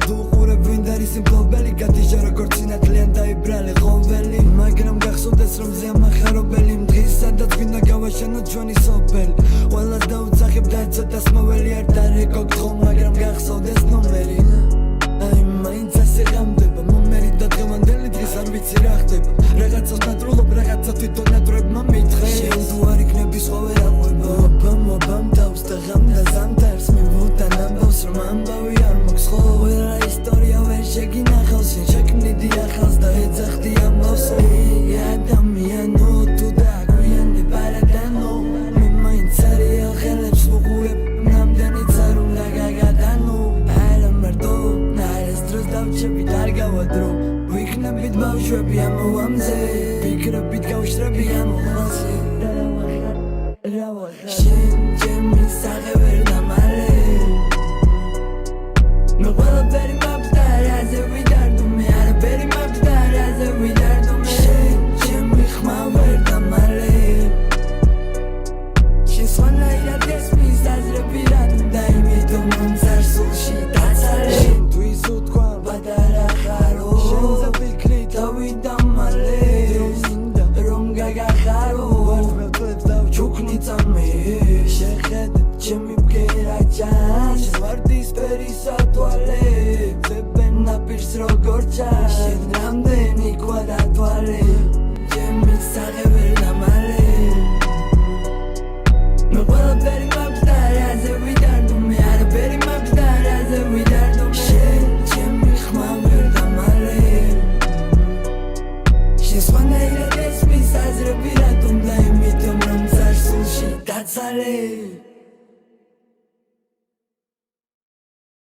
თუ უყურებ ვინ არის იმ ფლობელი გადიჟა როგორც სინათლეან დაიბრალე ხოველი მაგრამ გახსოვდეს რომ ზემახარობელი დღის სადაც გვინდა გავაშენოთ ჩვენი სოფელი ყველას დაუძახებ და ცოტას მოველი არ დარეკოგ ხომ მაგრამ გახსოვდეს ნომერი აი მაინც ასე გამდება მომერი და დღევანდელი დღეს არ ვიცი რა ხდება რაღაცას ნატრულობ რაღაცა თვითონ ნატრებმა მითხრე შენ თუ არ იქნები სხვა ვერ აყვება ობამ თავს და ღამ და ზამთარს მივუტან ამბავს რომ ამბავი არ მოქვს ხო ვერა ისტორია ვერ შეგინახავს შენ შექმნიდი ახალს და ეძახდი ამბავს ადამიანო თუ დაგვიანდი პარადანო მე მაინც არიან ხელებს ვუყურებ ნამდვილად არ უნდა გაგადანო არა მარტო ნაერს დროს დავჭები და არ გავადრო ვიქნებით ბავშვები ამოვამზე ფიქრებით გავშრები ამოვამზე შენ ჩემი სახე ვერ დამალე მე ყველაფერი მაქვს და რაზე ვიდარდო მე არაფერი მაქვს და რაზე ვიდარდო მე შენ ჩემი ხმა ვერ დამალე შენ სხვანაირად გესმის აზრები რატომ და იმიტომ მომცარ სულში დაცალე შენ თუ ის უთქვა პატარა ხარო შენზე ვიქნი თავი დამალე რომ გაგახარო ჩუქნი წამე შეხედე ჩემი ბგერა ჭას ვარდის ფერისა თუ